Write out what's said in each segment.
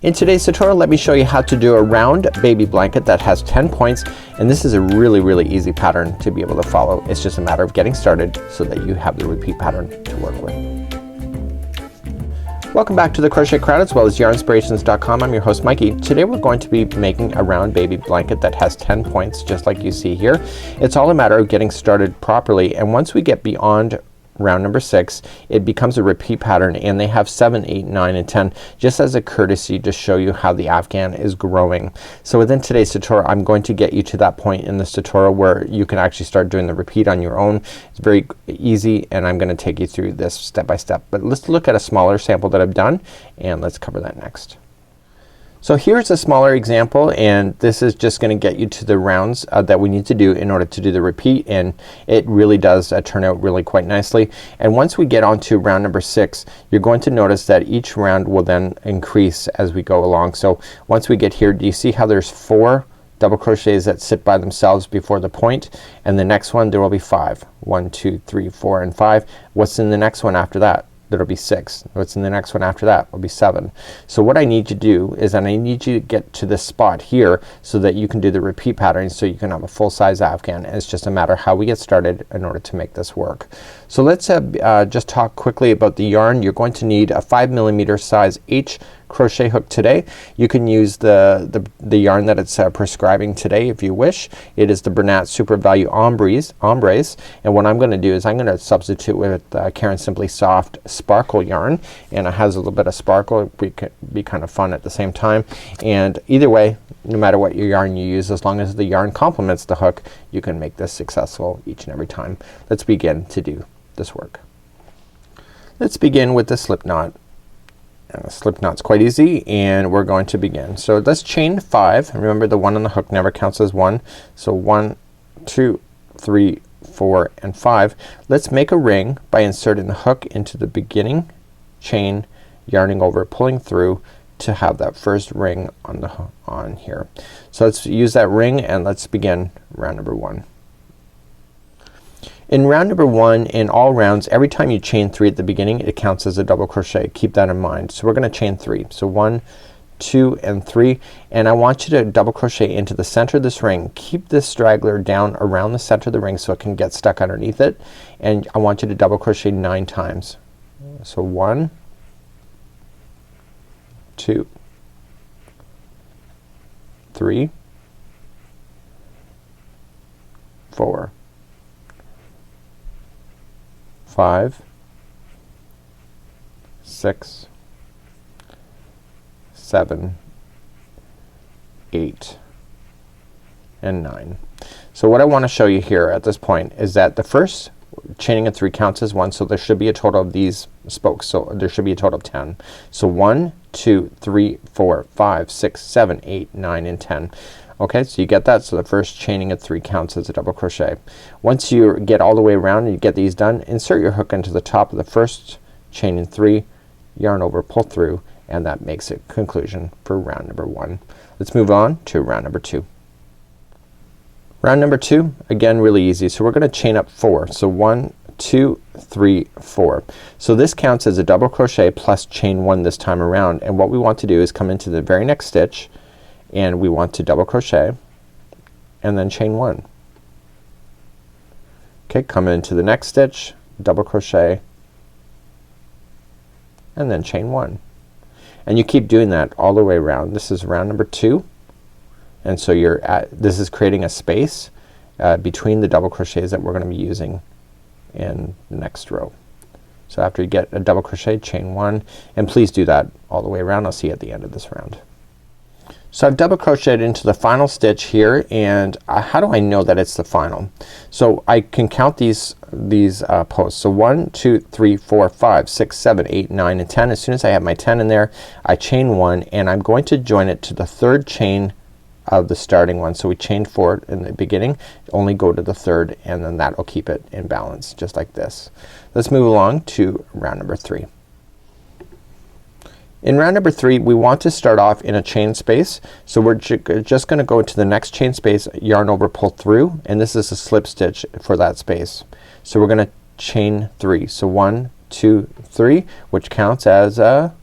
In today's tutorial, let me show you how to do a round baby blanket that has 10 points, and this is a really easy pattern to be able to follow. It's just a matter of getting started so that you have the repeat pattern to work with. Welcome back to the Crochet Crowd as well as Yarnspirations.com. I'm your host Mikey. Today we're going to be making a round baby blanket that has 10 points just like you see here. It's all a matter of getting started properly, and once we get beyond round number 6 it becomes a repeat pattern, and they have 7, 8, 9 and 10 just as a courtesy to show you how the afghan is growing. So within today's tutorial I'm going to get you to that point in this tutorial where you can actually start doing the repeat on your own. It's very easy and I'm gonna take you through this step by step, but let's look at a smaller sample that I've done and let's cover that next. So here's a smaller example, and this is just gonna get you to the rounds that we need to do in order to do the repeat, and it really does turn out really quite nicely. And once we get on to round number 6 you're going to notice that each round will then increase as we go along. So once we get here, do you see how there's 4 double crochets that sit by themselves before the point, and the next one there will be 5. 1, 2, 3, 4 and 5. What's in the next one after that? There'll be 6. What's in the next one after that will be 7. So what I need you to do is that I need you to get to this spot here so that you can do the repeat pattern, so you can have a full-size afghan. And it's just a matter of how we get started in order to make this work. So let's just talk quickly about the yarn. You're going to need a 5mm size H crochet hook today. You can use the yarn that it's prescribing today if you wish. It is the Bernat Super Value ombres, and what I'm gonna do is I'm gonna substitute with Caron Simply Soft sparkle yarn, and it has a little bit of sparkle. It can be kind of fun at the same time, and either way, no matter what your yarn you use, as long as the yarn complements the hook, you can make this successful each and every time. Let's begin to do this work. Let's begin with the slip knot. Slip knot's quite easy, and we're going to begin. So let's chain 5. Remember, the 1 on the hook never counts as 1. So 1, 2, 3, 4 and 5. Let's make a ring by inserting the hook into the beginning chain, yarning over, pulling through to have that first ring on here. So let's use that ring and let's begin round number 1. In round number 1, in all rounds, every time you chain 3 at the beginning it counts as a double crochet. Keep that in mind. So we're gonna chain 3. So 1, 2 and 3, and I want you to double crochet into the center of this ring. Keep this straggler down around the center of the ring so it can get stuck underneath it, and I want you to double crochet 9 times. So 1, 2, 3, 4, 5, 6, 7, 8 and 9. So what I want to show you here at this point is that the first chaining of 3 counts as 1, so there should be a total of these spokes. So there should be a total of 10. So 1, 2, 3, 4, 5, 6, 7, 8, 9 and 10. Okay, so you get that. So the first chaining of 3 counts as a double crochet. Once you get all the way around and you get these done, insert your hook into the top of the first chain in 3, yarn over, pull through, and that makes it conclusion for round number 1. Let's move on to round number 2. Round number 2, again really easy. So we're gonna chain up 4. So 1, 2, 3, 4. So this counts as a double crochet plus chain 1 this time around, and what we want to do is come into the very next stitch and we want to double crochet and then chain 1. Okay, come into the next stitch, double crochet and then chain 1. And you keep doing that all the way around. This is round number 2, and so this is creating a space between the double crochets that we're gonna be using in the next row. So after you get a double crochet, chain 1, and please do that all the way around. I'll see you at the end of this round. So I've double crocheted into the final stitch here, and how do I know that it's the final? So I can count these posts. So 1, 2, 3, 4, 5, 6, 7, 8, 9 and 10. As soon as I have my 10 in there, I chain 1 and I'm going to join it to the 3rd chain of the starting one. So we chained 4 in the beginning, only go to the 3rd, and then that will keep it in balance just like this. Let's move along to round number 3. In round number 3 we want to start off in a chain space, so we're just gonna go into the next chain space, yarn over, pull through, and this is a slip stitch for that space. So we're gonna chain 3. So 1, 2, 3, which counts as a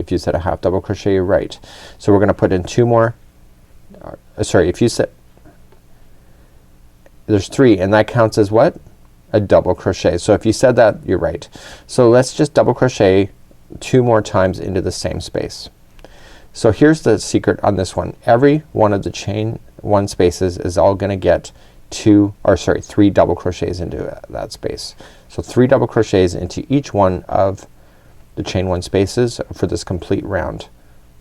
If you said a half double crochet, you're right. So we're gonna put in 2 more, sorry, if you said there's 3 and that counts as what? A double crochet. So if you said that, you're right. So let's just double crochet 2 more times into the same space. So here's the secret on this one. Every one of the chain 1 spaces is all gonna get 3 double crochets into that space. So 3 double crochets into each one of the chain 1 spaces for this complete round.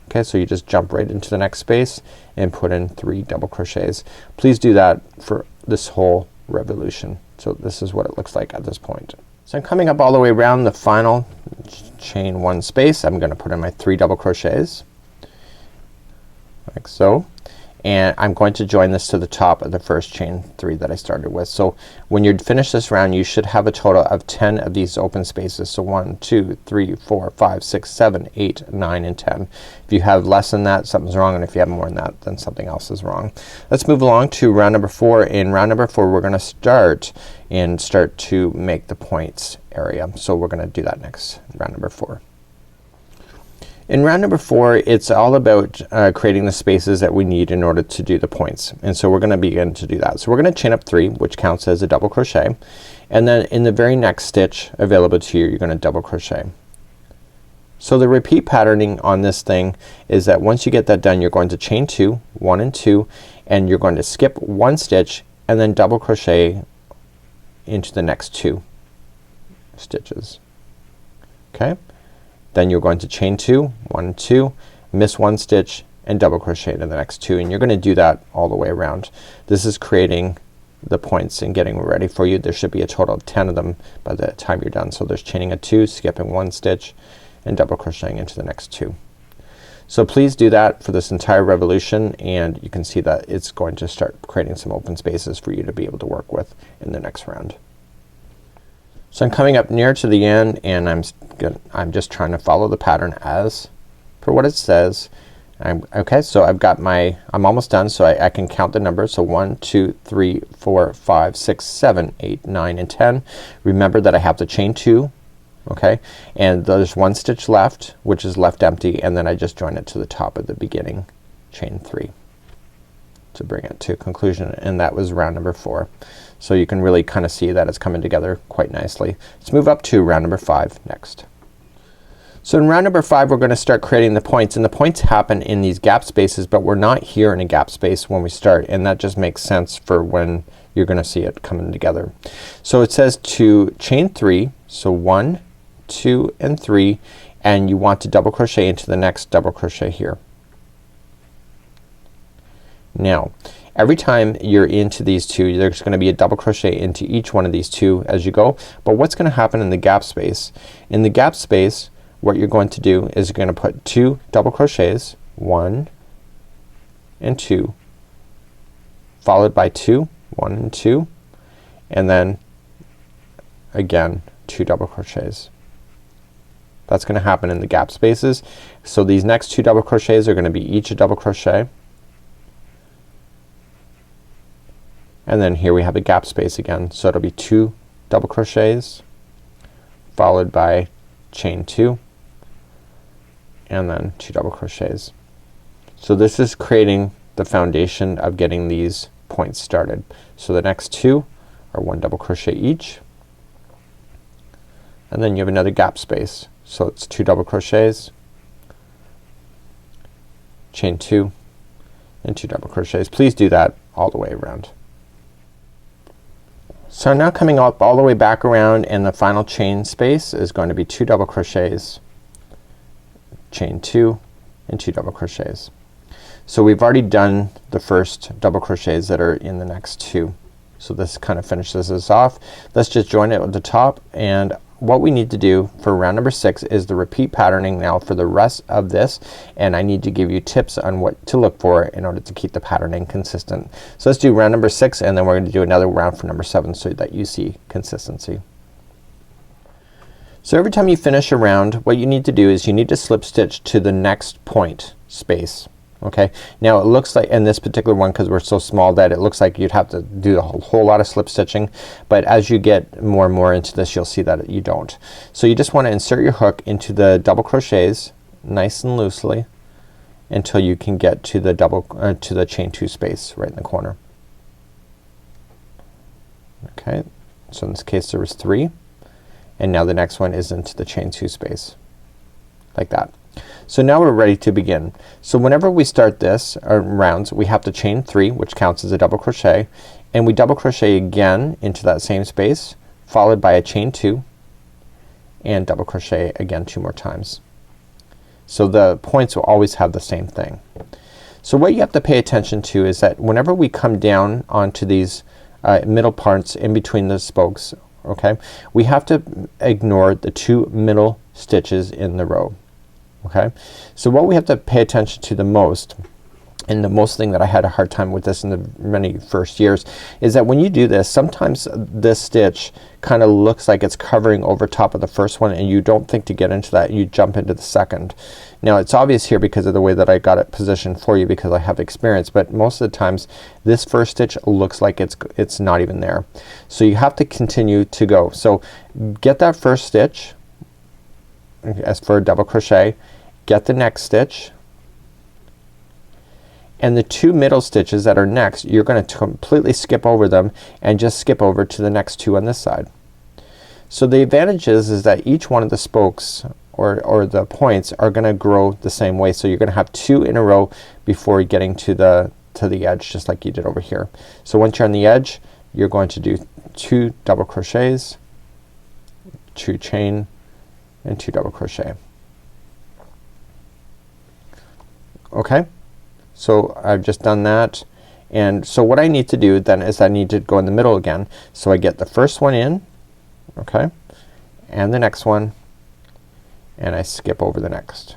Okay, so you just jump right into the next space and put in 3 double crochets. Please do that for this whole revolution. So this is what it looks like at this point. So I'm coming up all the way around the final chain 1 space. I'm gonna put in my 3 double crochets like so, and I'm going to join this to the top of the first chain 3 that I started with. So when you finish this round, you should have a total of 10 of these open spaces. So 1, 2, 3, 4, 5, 6, 7, 8, 9 and 10. If you have less than that, something's wrong, and if you have more than that, then something else is wrong. Let's move along to round number 4. In round number 4 we're gonna start to make the points area. So we're gonna do that next, round number 4. In round number 4 it's all about creating the spaces that we need in order to do the points, and so we're gonna begin to do that. So we're gonna chain up 3, which counts as a double crochet, and then in the very next stitch available to you, you're gonna double crochet. So the repeat patterning on this thing is that once you get that done, you're going to chain 2, 1 and 2, and you're going to skip 1 stitch and then double crochet into the next 2 stitches. Okay, then you're going to chain 2, 1 and 2, miss 1 stitch and double crochet into the next 2, and you're gonna do that all the way around. This is creating the points and getting ready for you. There should be a total of 10 of them by the time you're done. So there's chaining a 2, skipping 1 stitch and double crocheting into the next 2. So please do that for this entire revolution, and you can see that it's going to start creating some open spaces for you to be able to work with in the next round. So I'm coming up near to the end, and I'm just trying to follow the pattern as per what it says. Okay, so I'm almost done, so I can count the numbers. So 1, 2, 3, 4, 5, 6, 7, 8, 9 and 10. Remember that I have to chain 2, okay, and there's 1 stitch left which is left empty, and then I just join it to the top of the beginning chain 3 to bring it to conclusion, and that was round number 4. So you can really kind of see that it's coming together quite nicely. Let's move up to round number 5 next. So in round number 5 we're gonna start creating the points, and the points happen in these gap spaces, but we're not here in a gap space when we start, and that just makes sense for when you're gonna see it coming together. So it says to chain 3, so 1, 2 and 3, and you want to double crochet into the next double crochet here. Now every time you're into these 2, there's gonna be a double crochet into each one of these 2 as you go, but what's gonna happen in the gap space? In the gap space what you're going to do is you're gonna put 2 double crochets, 1 and 2, followed by 2, 1 and 2, and then again 2 double crochets. That's gonna happen in the gap spaces. So these next 2 double crochets are gonna be each a double crochet, and then here we have a gap space again. So it'll be 2 double crochets followed by chain 2 and then 2 double crochets. So this is creating the foundation of getting these points started. So the next 2 are 1 double crochet each, and then you have another gap space. So it's 2 double crochets, chain 2 and 2 double crochets. Please do that all the way around. So now coming up all the way back around, and the final chain space is going to be 2 double crochets, chain 2 and 2 double crochets. So we've already done the first double crochets that are in the next 2. So this kind of finishes this off. Let's just join it at the top, and what we need to do for round number 6 is the repeat patterning now for the rest of this, and I need to give you tips on what to look for in order to keep the patterning consistent. So let's do round number 6, and then we're going to do another round for number 7 so that you see consistency. So every time you finish a round, what you need to do is you need to slip stitch to the next point space. Okay, now it looks like in this particular one, because we're so small, that it looks like you'd have to do a whole lot of slip stitching, but as you get more and more into this you'll see that you don't. So you just want to insert your hook into the double crochets nice and loosely until you can get to the to the chain 2 space right in the corner. Okay, so in this case there was 3, and now the next one is into the chain 2 space like that. So now we're ready to begin. So whenever we start this rounds, we have to chain 3, which counts as a double crochet, and we double crochet again into that same space, followed by a chain 2 and double crochet again 2 more times. So the points will always have the same thing. So what you have to pay attention to is that whenever we come down onto these middle parts in between the spokes, okay, we have to ignore the 2 middle stitches in the row. Okay, so what we have to pay attention to the most, and the most thing that I had a hard time with this in the many first years, is that when you do this, sometimes this stitch kind of looks like it's covering over top of the first one, and you don't think to get into that, you jump into the second. Now it's obvious here because of the way that I got it positioned for you, because I have experience, but most of the times this first stitch looks like it's not even there. So you have to continue to go. So get that first stitch as for a double crochet, get the next stitch, and the 2 middle stitches that are next, you're gonna completely skip over them and just skip over to the next 2 on this side. So the advantage is that each one of the spokes or the points are gonna grow the same way. So you're gonna have 2 in a row before getting to the edge, just like you did over here. So once you're on the edge, you're going to do 2 double crochets, 2 chain, and 2 double crochet. Okay, so I've just done that, and so what I need to do then is I need to go in the middle again. So I get the first one in, okay, and the next one, and I skip over the next.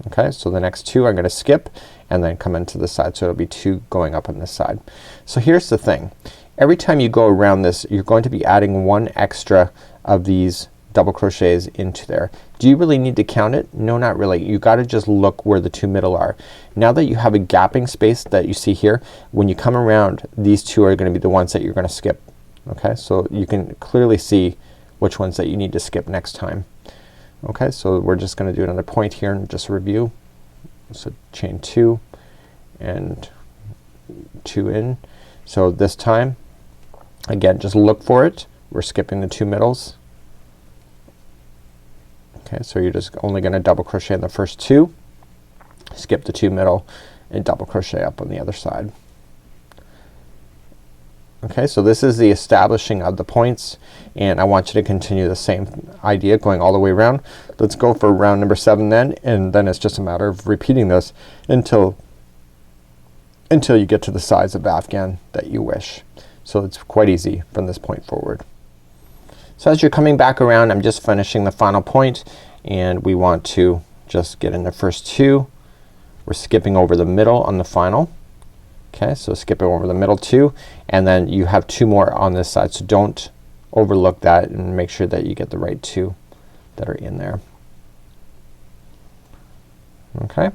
Okay, so the next 2 I'm gonna skip and then come into the side, so it'll be 2 going up on this side. So here's the thing, every time you go around this, you're going to be adding 1 extra of these double crochets into there. Do you really need to count it? No, not really. You gotta just look where the 2 middle are. Now that you have a gapping space that you see here, when you come around, these 2 are gonna be the ones that you're gonna skip. Okay, so you can clearly see which ones that you need to skip next time. Okay, so we're just gonna do another point here and just review. So chain 2 and 2 in. So this time, again, just look for it. We're skipping the 2 middles. Okay, so you're just only gonna double crochet in the first 2, skip the 2 middle, and double crochet up on the other side. Okay, so this is the establishing of the points, and I want you to continue the same idea going all the way around. Let's go for round number 7 then, and then it's just a matter of repeating this until you get to the size of afghan that you wish. So it's quite easy from this point forward. So as you're coming back around, I'm just finishing the final point, and we want to just get in the first 2. We're skipping over the middle on the final. Okay, so skipping over the middle 2, and then you have 2 more on this side, so don't overlook that and make sure that you get the right 2 that are in there. Okay,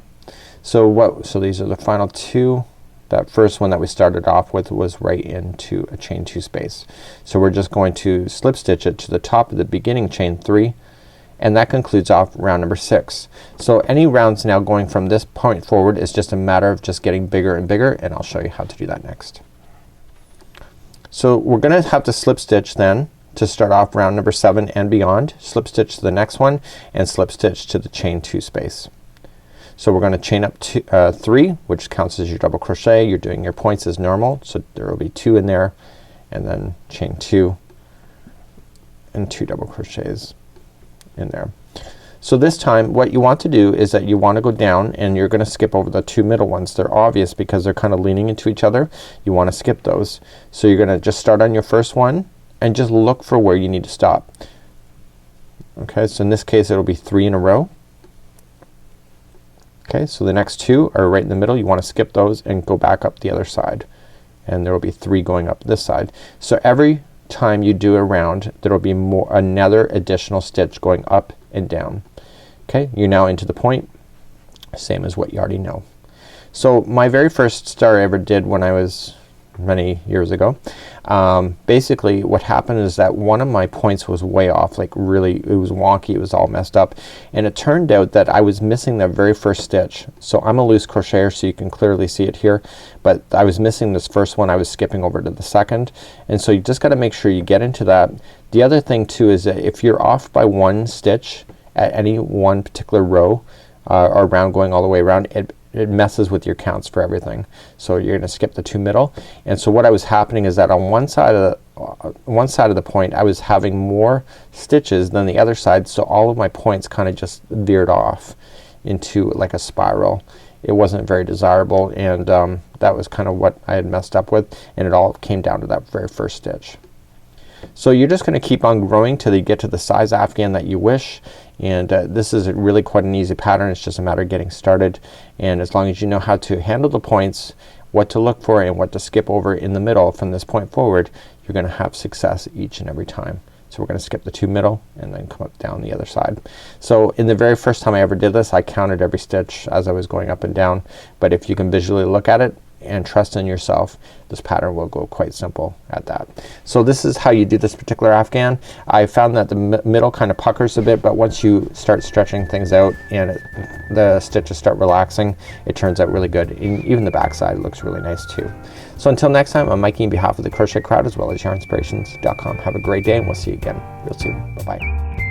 so these are the final 2. That first one that we started off with was right into a chain 2 space. So we're just going to slip stitch it to the top of the beginning chain 3, and that concludes off round number 6. So any rounds now going from this point forward is just a matter of just getting bigger and bigger, and I'll show you how to do that next. So we're gonna have to slip stitch then to start off round number 7 and beyond. Slip stitch to the next one and slip stitch to the chain 2 space. So we're gonna chain up to 3, which counts as your double crochet. You're doing your points as normal, so there will be 2 in there, and then chain 2 and 2 double crochets in there. So this time what you want to do is that you want to go down, and you're gonna skip over the 2 middle ones. They're obvious because they're kind of leaning into each other. You want to skip those. So you're gonna just start on your first one and just look for where you need to stop. Okay, so in this case it'll be 3 in a row. Okay, so the next 2 are right in the middle. You want to skip those and go back up the other side, and there will be 3 going up this side. So every time you do a round, there will be another additional stitch going up and down. Okay, you're now into the point, same as what you already know. So my very first star I ever did when I was many years ago. Basically what happened is that one of my points was way off, like really it was wonky, it was all messed up, and it turned out that I was missing the very first stitch. So I'm a loose crocheter, so you can clearly see it here, but I was missing this first one. I was skipping over to the second, and so you just gotta make sure you get into that. The other thing too is that if you're off by one stitch at any one particular row or round going all the way around, it messes with your counts for everything. So you're gonna skip the 2 middle, and so what I was happening is that on one side of the point I was having more stitches than the other side, so all of my points kinda just veered off into like a spiral. It wasn't very desirable, and that was kind of what I had messed up with, and it all came down to that very first stitch. So you're just gonna keep on growing till you get to the size afghan that you wish, and this is really quite an easy pattern. It's just a matter of getting started, and as long as you know how to handle the points, what to look for and what to skip over in the middle from this point forward, you're gonna have success each and every time. So we're gonna skip the 2 middle and then come up down the other side. So in the very first time I ever did this, I counted every stitch as I was going up and down, but if you can visually look at it and trust in yourself, this pattern will go quite simple at that. So this is how you do this particular afghan. I found that the middle kind of puckers a bit, but once you start stretching things out and the stitches start relaxing, it turns out really good. Even the back side looks really nice too. So until next time, I'm Mikey on behalf of the Crochet Crowd as well as Yarnspirations.com. Have a great day, and we'll see you again real soon. Bye bye.